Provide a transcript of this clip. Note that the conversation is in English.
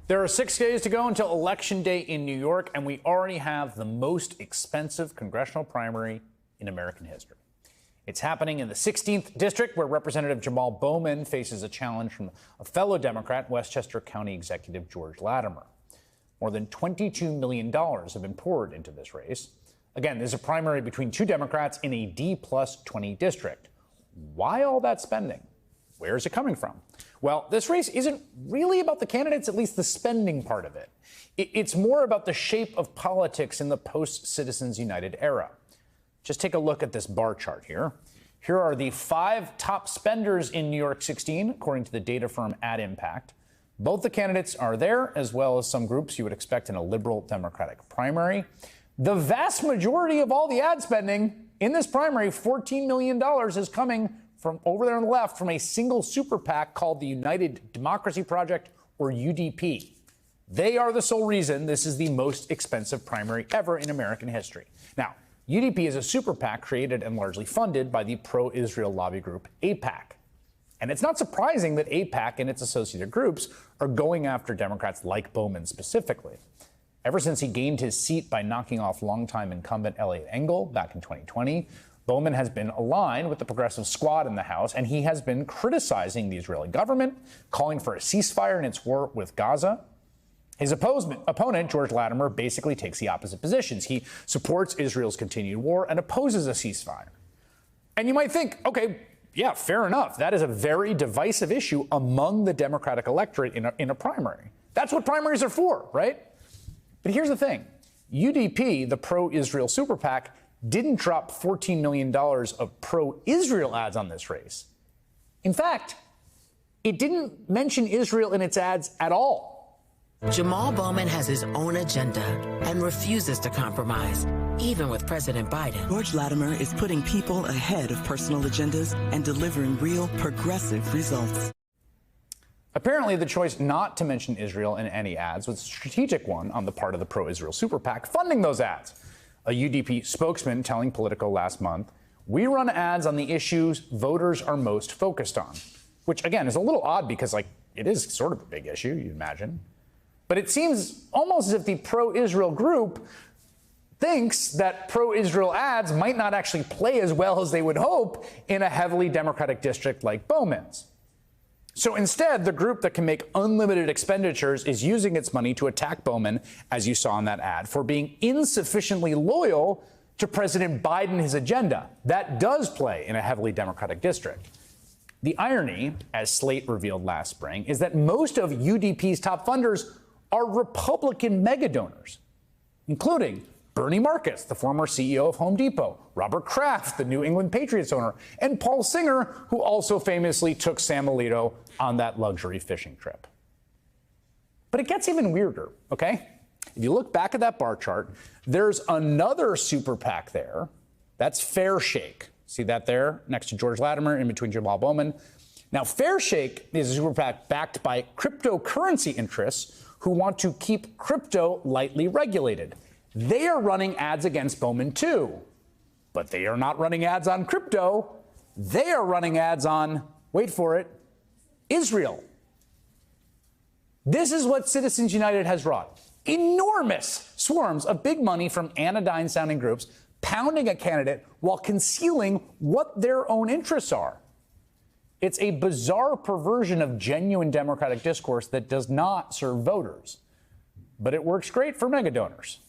There are 6 days to go until Election Day in New York, and we already have the most expensive congressional primary in American history. It's happening in the 16th District, where Representative Jamal Bowman faces a challenge from a fellow Democrat, Westchester County Executive George Latimer. More than $22 million have been poured into this race. Again, there's a primary between two Democrats in a D+20 district. Why all that spending? Where is it coming from? Well, this race isn't really about the candidates, at least the spending part of it. It's more about the shape of politics in the post-Citizens United era. Just take a look at this bar chart here. Here are the 5 top spenders in New York 16, according to the data firm AdImpact. Both the candidates are there, as well as some groups you would expect in a liberal Democratic primary. The vast majority of all the ad spending in this primary, $14 million, is coming from over there on the left from a single super PAC called the United Democracy Project, or UDP. They are the sole reason this is the most expensive primary ever in American history. Now, UDP is a super PAC created and largely funded by the pro-Israel lobby group AIPAC. And it's not surprising that AIPAC and its associated groups are going after Democrats like Bowman specifically. Ever since he gained his seat by knocking off longtime incumbent Eliot Engel back in 2020, Bowman has been aligned with the progressive squad in the House, and he has been criticizing the Israeli government, calling for a ceasefire in its war with Gaza. His opponent, George Latimer, basically takes the opposite positions. He supports Israel's continued war and opposes a ceasefire. And you might think, okay, yeah, fair enough. That is a very divisive issue among the Democratic electorate in a primary. That's what primaries are for, right? But here's the thing. UDP, the pro-Israel super PAC, didn't drop $14 million of pro-Israel ads on this race. In fact, it didn't mention Israel in its ads at all. Jamal Bowman has his own agenda and refuses to compromise, even with President Biden. George Latimer is putting people ahead of personal agendas and delivering real progressive results. Apparently, the choice not to mention Israel in any ads was a strategic one on the part of the pro-Israel super PAC funding those ads. A UDP spokesman telling Politico last month, "We run ads on the issues voters are most focused on," which, again, is a little odd because, it is sort of a big issue, you'd imagine. But it seems almost as if the pro-Israel group thinks that pro-Israel ads might not actually play as well as they would hope in a heavily Democratic district like Bowman's. So instead, the group that can make unlimited expenditures is using its money to attack Bowman, as you saw in that ad, for being insufficiently loyal to President Biden and his agenda. That does play in a heavily Democratic district. The irony, as Slate revealed last spring, is that most of UDP's top funders are Republican megadonors, including Bernie Marcus, the former CEO of Home Depot, Robert Kraft, the New England Patriots owner, and Paul Singer, who also famously took Sam Alito on that luxury fishing trip. But it gets even weirder, okay? If you look back at that bar chart, there's another super PAC there. That's Fair Shake. See that there next to George Latimer, in between Jamal Bowman. Now, Fair Shake is a super PAC backed by cryptocurrency interests who want to keep crypto lightly regulated. They are running ads against Bowman, too. But they are not running ads on crypto. They are running ads on, wait for it, Israel. This is what Citizens United has wrought. Enormous swarms of big money from anodyne-sounding groups pounding a candidate while concealing what their own interests are. It's a bizarre perversion of genuine democratic discourse that does not serve voters. But it works great for megadonors.